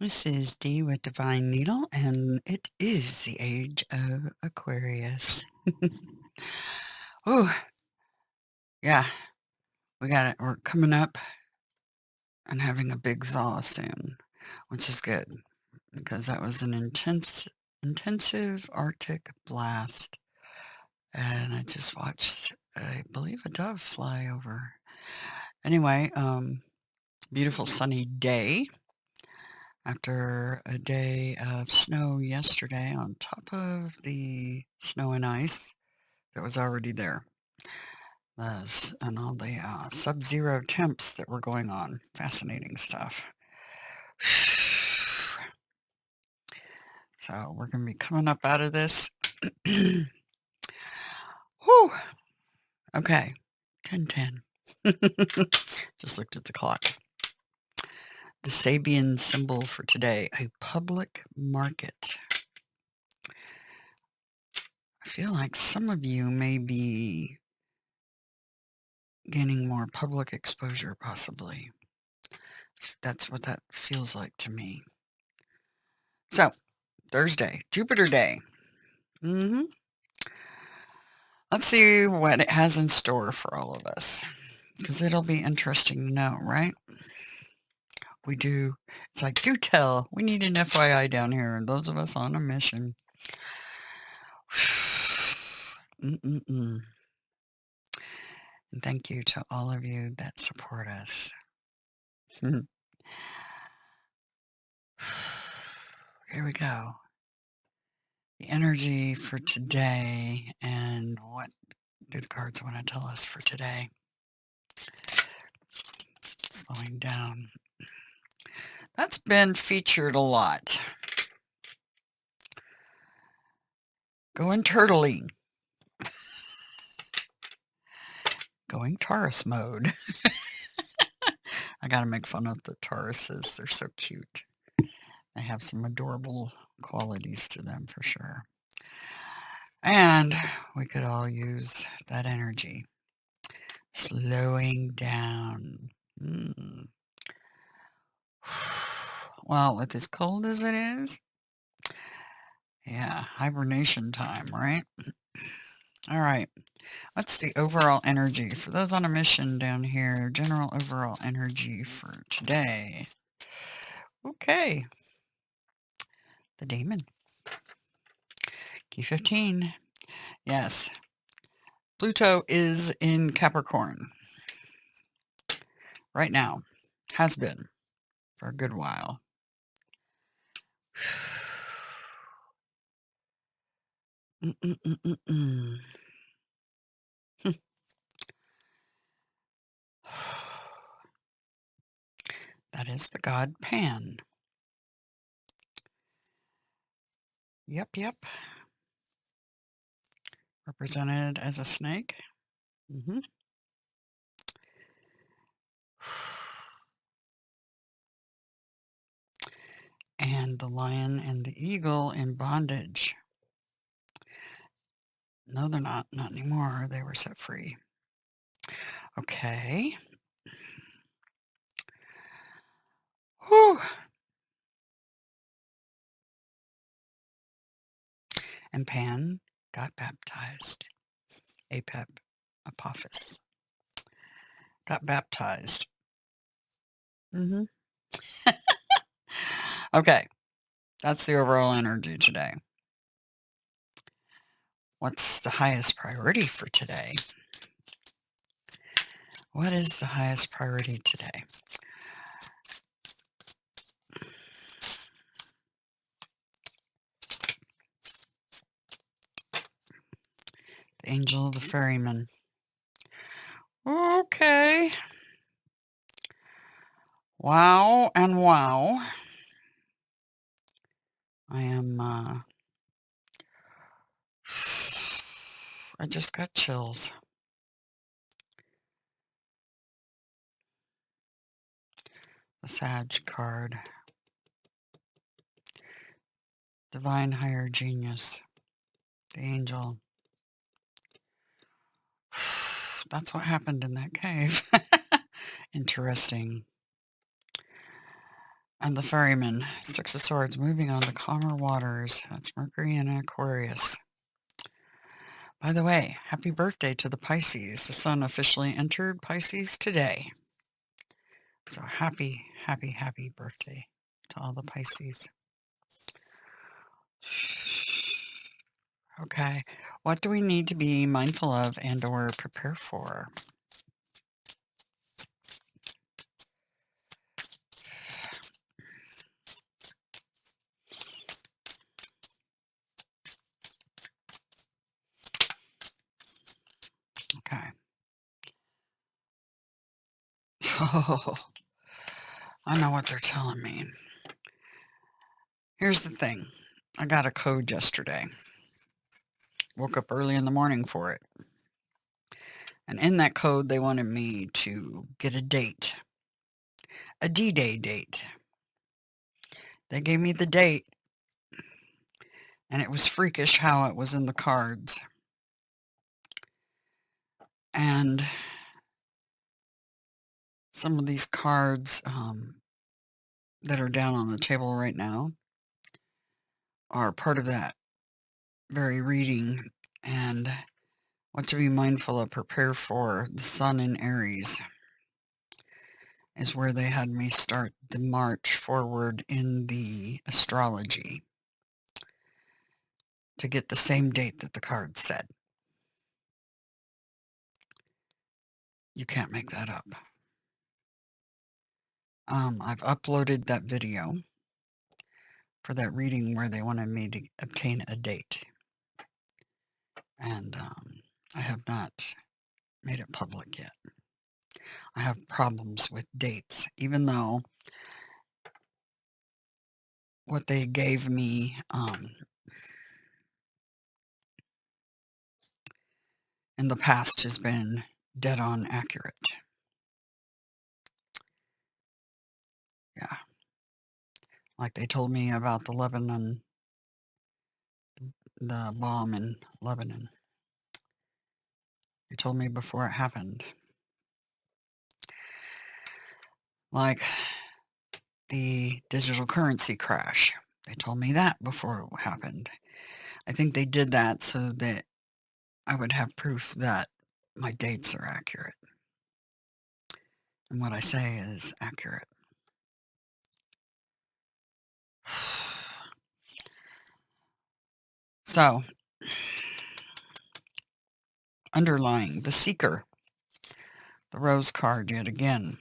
This is Dee with Divine Needle, and it is the age of Aquarius. Oh, yeah, we got it. We're coming up and having a big thaw soon, which is good because that was an intensive Arctic blast. And I just watched, I believe, a dove fly over. Anyway, beautiful sunny day after a day of snow yesterday on top of the snow and ice that was already there. And all the sub-zero temps that were going on. Fascinating stuff. So we're going to be coming up out of this. Whew. Okay. 10:10. Just looked at the clock. The Sabian symbol for today, a public market. I feel like some of you may be gaining more public exposure, possibly. That's what that feels like to me. So, Thursday, Jupiter Day. Let's see what it has in store for all of us, because it'll be interesting to know, right? We do. It's like, do tell. We need an FYI down here, and those of us on a mission. And thank you to all of you that support us. Here we go. The energy for today, and what do the cards want to tell us for today? Slowing down. That's been featured a lot. Going turtling. Going Taurus mode. I gotta make fun of the Tauruses. They're so cute. They have some adorable qualities to them for sure. And we could all use that energy. Slowing down. Well, with as cold as it is, yeah, hibernation time, right? All right. What's the overall energy for those on a mission down here? General overall energy for today. Okay. The Demon. Key 15. Yes. Pluto is in Capricorn right now. Has been for a good while. That is the god Pan. Yep. Represented as a snake. And the lion and the eagle in bondage. No, they're not. Not anymore. They were set free. Okay. Whew. And Pan got baptized. Apep, Apophis. Got baptized. Okay. That's the overall energy today. What's the highest priority for today? What is the highest priority today? The Angel of the Ferryman. Okay. Wow and wow. I am, I just got chills. The Sag card. Divine Higher Genius. The Angel. That's what happened in that cave. Interesting. And the ferryman, Six of Swords, moving on to calmer waters. That's Mercury and Aquarius. By the way, happy birthday to the Pisces. The sun officially entered Pisces today. So happy, happy, happy birthday to all the Pisces. Okay, what do we need to be mindful of and or prepare for? Okay. Oh, I know what they're telling me. Here's the thing. I got a code yesterday. Woke up early in the morning for it. And in that code, they wanted me to get a date. A D-Day date. They gave me the date. And it was freakish how it was in the cards. And some of these cards that are down on the table right now are part of that very reading. And what to be mindful of, prepare for. The sun in Aries is where they had me start the march forward in the astrology to get the same date that the card said. You can't make that up. I've uploaded that video for that reading where they wanted me to obtain a date. And I have not made it public yet. I have problems with dates, even though what they gave me in the past has been dead on accurate. Yeah. Like they told me about the Lebanon, the bomb in Lebanon. They told me before it happened. Like the digital currency crash. They told me that before it happened. I think they did that so that I would have proof that my dates are accurate. And what I say is accurate. So, underlying the seeker, the rose card yet again.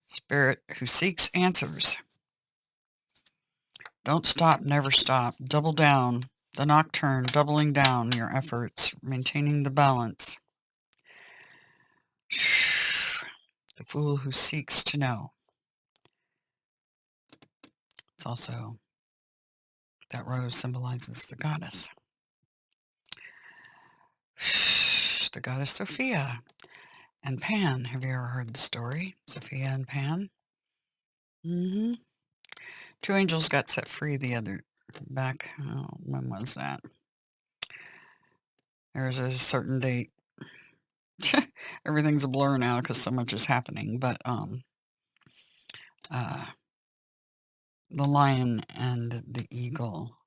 Spirit who seeks answers. Don't stop, never stop. Double down. The nocturne, doubling down your efforts, maintaining the balance. The fool who seeks to know. It's also, that rose symbolizes the goddess. The goddess Sophia and Pan. Have you ever heard the story? Sophia and Pan? Mm-hmm. Two angels got set free the other back. Oh, when was that? There was a certain date. Everything's a blur now because so much is happening. But the lion and the eagle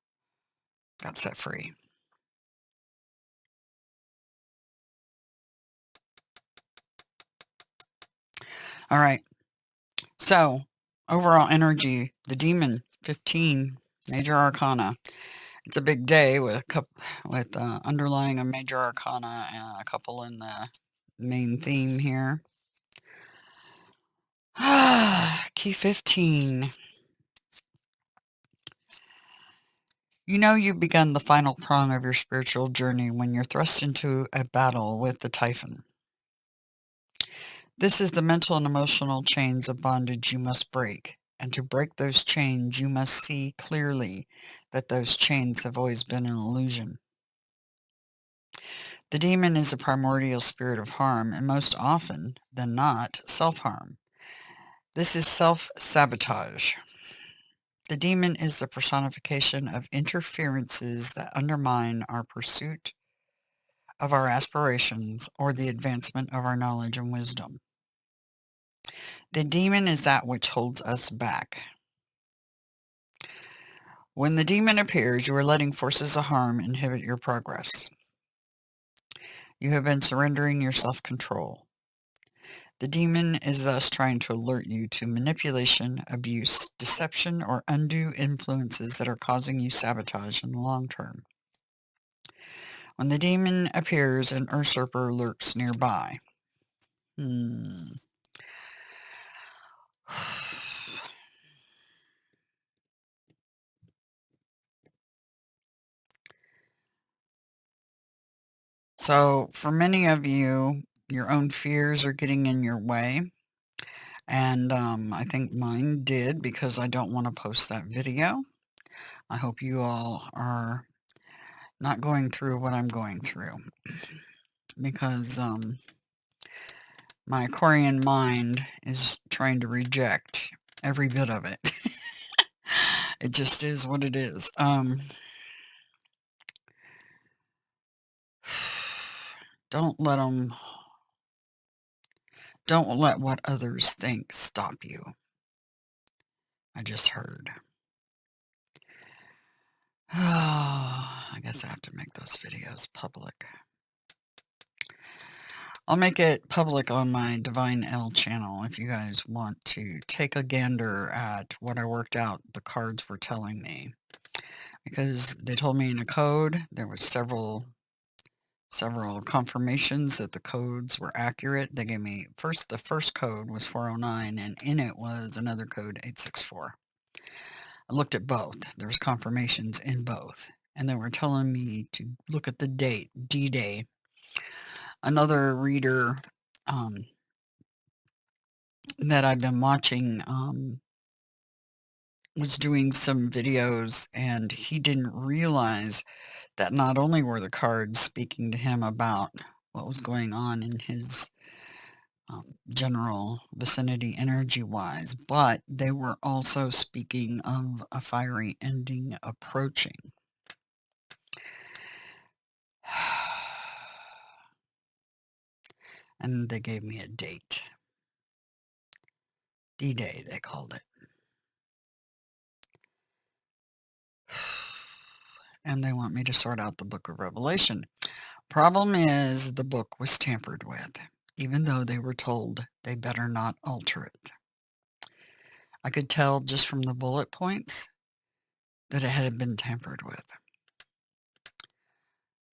got set free. All right. So overall energy, the demon 15 major arcana. It's a big day with underlying a major arcana and a couple in the main theme here. Key 15. You know you've begun the final prong of your spiritual journey when you're thrust into a battle with the Typhon. This is the mental and emotional chains of bondage you must break. And to break those chains, you must see clearly that those chains have always been an illusion. The demon is a primordial spirit of harm, and most often than not, self-harm. This is self-sabotage. The demon is the personification of interferences that undermine our pursuit of our aspirations or the advancement of our knowledge and wisdom. The demon is that which holds us back. When the demon appears, you are letting forces of harm inhibit your progress. You have been surrendering your self-control. The demon is thus trying to alert you to manipulation, abuse, deception, or undue influences that are causing you sabotage in the long term. When the demon appears, an usurper lurks nearby. So, for many of you, your own fears are getting in your way. And I think mine did, because I don't want to post that video. I hope you all are not going through what I'm going through, because my Aquarian mind is trying to reject every bit of it. It just is what it is. Don't let what others think stop you. I just heard. I guess I have to make those videos public. I'll make it public on my DIVINEEDLE channel if you guys want to take a gander at what I worked out the cards were telling me. Because they told me in a code, there was several confirmations that the codes were accurate. They gave me, the first code was 409, and in it was another code, 864. I looked at both. There was confirmations in both. And they were telling me to look at the date, D-Day. Another reader that I've been watching was doing some videos, and he didn't realize that not only were the cards speaking to him about what was going on in his general vicinity energy-wise, but they were also speaking of a fiery ending approaching. And they gave me a date. D-Day, they called it. And they want me to sort out the Book of Revelation. Problem is, the book was tampered with, even though they were told they better not alter it. I could tell just from the bullet points that it had been tampered with.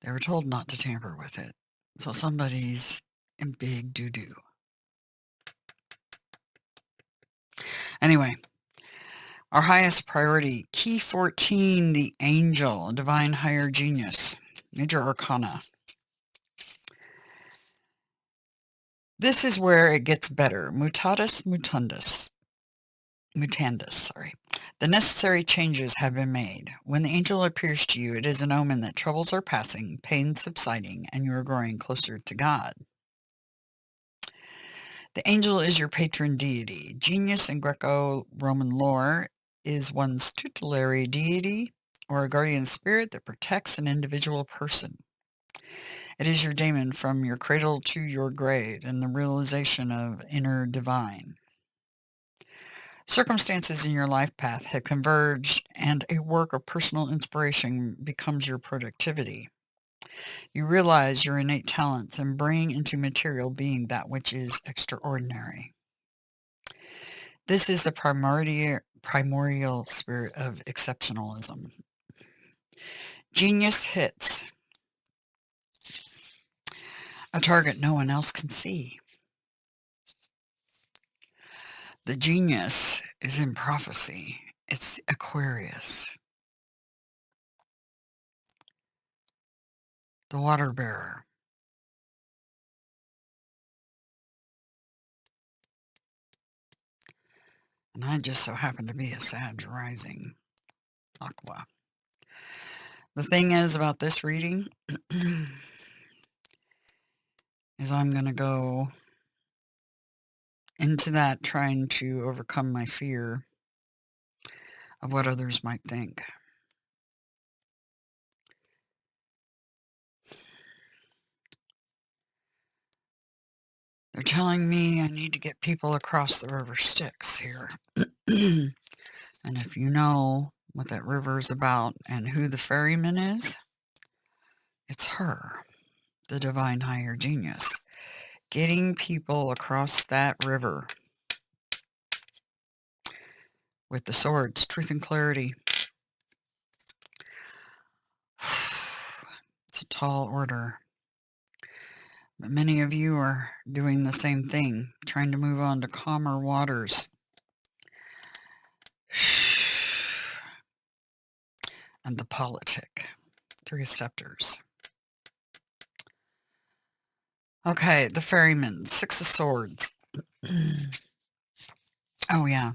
They were told not to tamper with it. So somebody's in big doo-doo. Anyway, our highest priority, Key 14, the Angel, a divine higher genius, Major Arcana. This is where it gets better. Mutatis mutandis, sorry. The necessary changes have been made. When the angel appears to you, it is an omen that troubles are passing, pain subsiding, and you are growing closer to God. The angel is your patron deity. Genius in Greco-Roman lore is one's tutelary deity, or a guardian spirit that protects an individual person. It is your daemon from your cradle to your grave, and the realization of inner divine. Circumstances in your life path have converged, and a work of personal inspiration becomes your productivity. You realize your innate talents and bring into material being that which is extraordinary. This is the primordial spirit of exceptionalism. Genius hits a target no one else can see. The genius is in prophecy. It's Aquarius, the water bearer. And I just so happen to be a Sag rising Aqua. The thing is about this reading is I'm going to go into that trying to overcome my fear of what others might think. They're telling me I need to get people across the river Styx here. And if you know what that river is about and who the ferryman is, it's her, the divine higher genius, getting people across that river with the swords, truth and clarity. It's a tall order. But many of you are doing the same thing, trying to move on to calmer waters. And the politic. 3 scepters. Okay, the ferryman. 6 of swords. Oh, yeah.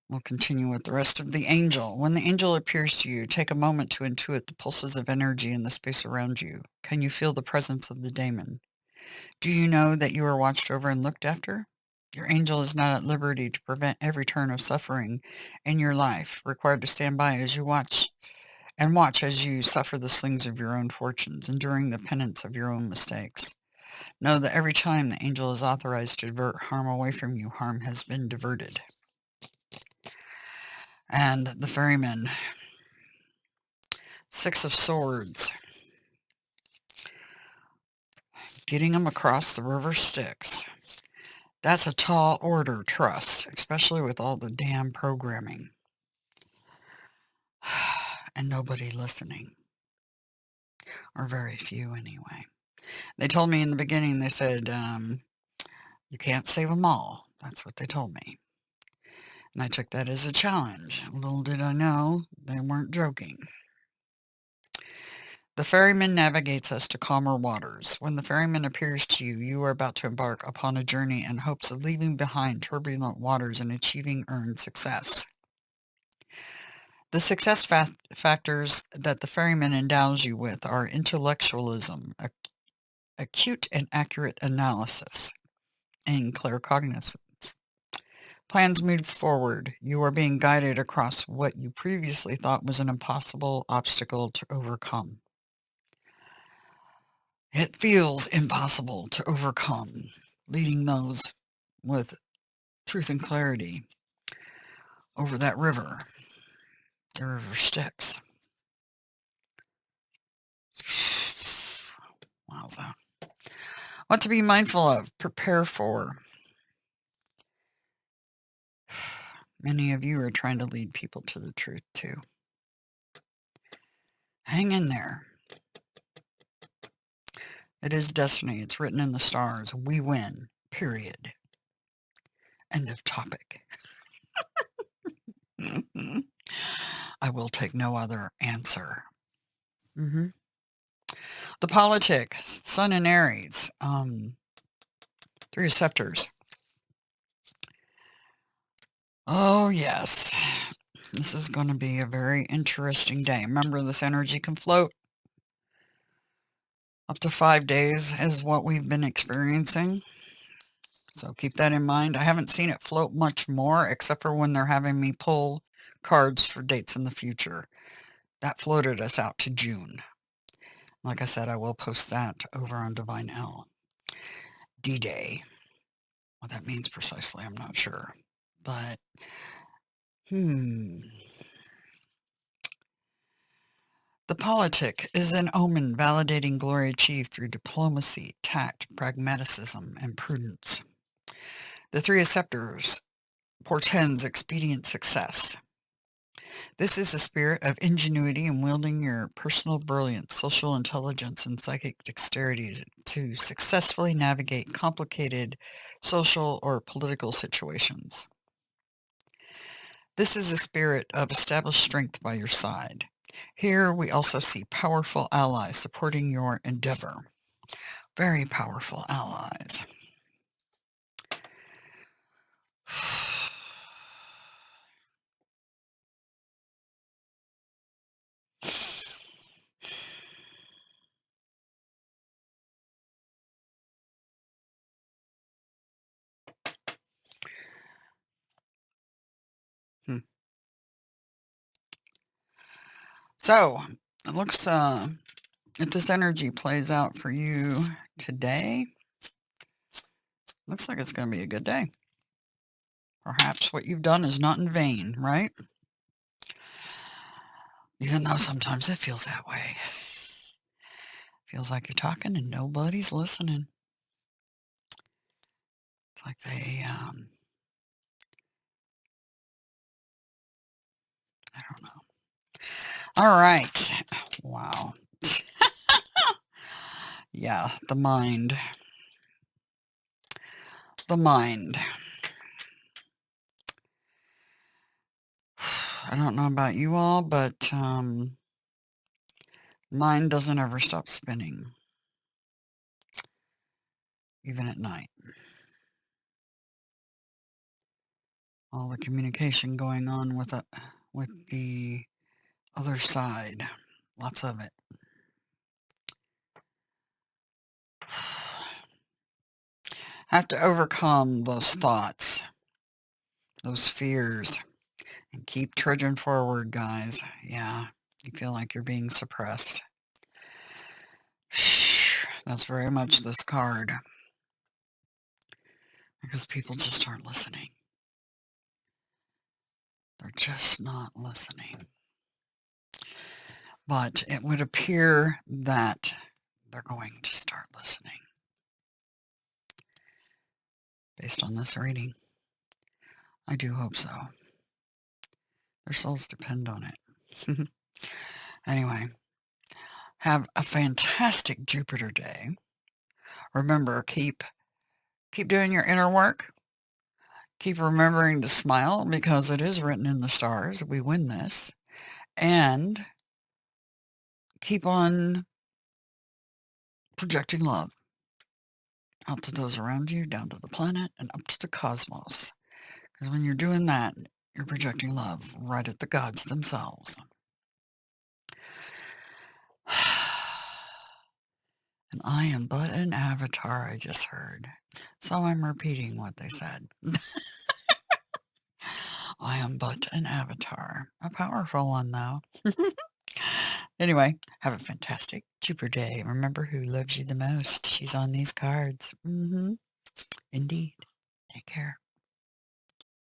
We'll continue with the rest of the angel. When the angel appears to you, take a moment to intuit the pulses of energy in the space around you. Can you feel the presence of the daemon? Do you know that you are watched over and looked after? Your angel is not at liberty to prevent every turn of suffering in your life, required to stand by as you watch as you suffer the slings of your own fortunes, enduring the penance of your own mistakes. Know that every time the angel is authorized to divert harm away from you, harm has been diverted. And the ferryman. 6 of swords. Getting them across the river Styx. That's a tall order, trust, especially with all the damn programming. And nobody listening. Or very few, anyway. They told me in the beginning, they said, you can't save them all. That's what they told me. And I took that as a challenge. Little did I know, they weren't joking. The ferryman navigates us to calmer waters. When the ferryman appears to you, you are about to embark upon a journey in hopes of leaving behind turbulent waters and achieving earned success. The success factors that the ferryman endows you with are intellectualism, acute and accurate analysis, and claircognizance. Plans move forward. You are being guided across what you previously thought was an impossible obstacle to overcome. It feels impossible to overcome, leading those with truth and clarity over that river. The river Styx. Wowza. What to be mindful of, prepare for. Many of you are trying to lead people to the truth too. Hang in there. It is destiny. It's written in the stars. We win. Period. End of topic. I will take no other answer. The politic. Sun and Aries. 3 scepters. Oh, yes. This is going to be a very interesting day. Remember, this energy can float. Up to 5 days is what we've been experiencing. So keep that in mind. I haven't seen it float much more, except for when they're having me pull cards for dates in the future. That floated us out to June. Like I said, I will post that over on Divine L. D-Day. What that means precisely, I'm not sure. But, The politic is an omen validating glory achieved through diplomacy, tact, pragmatism, and prudence. The 3 of scepters portends expedient success. This is a spirit of ingenuity in wielding your personal brilliance, social intelligence, and psychic dexterity to successfully navigate complicated social or political situations. This is a spirit of established strength by your side. Here we also see powerful allies supporting your endeavor. Very powerful allies. So, it looks if this energy plays out for you today, looks like it's going to be a good day. Perhaps what you've done is not in vain, right? Even though sometimes it feels that way. Feels like you're talking and nobody's listening. It's like they, I don't know. All right. Wow. Yeah, the mind. The mind. I don't know about you all, but mine doesn't ever stop spinning, even at night. All the communication going on with the other side, lots of it. Have to overcome those thoughts, those fears, and keep trudging forward, guys. Yeah, you feel like you're being suppressed. That's very much this card. Because people just aren't listening. They're just not listening. But it would appear that they're going to start listening. Based on this reading. I do hope so. Their souls depend on it. Anyway, have a fantastic Jupiter day. Remember, keep doing your inner work. Keep remembering to smile because it is written in the stars. We win this. And keep on projecting love out to those around you, down to the planet, and up to the cosmos. Because when you're doing that, you're projecting love right at the gods themselves. And I am but an avatar, I just heard. So I'm repeating what they said. I am but an avatar. A powerful one, though. Anyway, have a fantastic Jupiter day. Remember who loves you the most. She's on these cards. Indeed. Take care.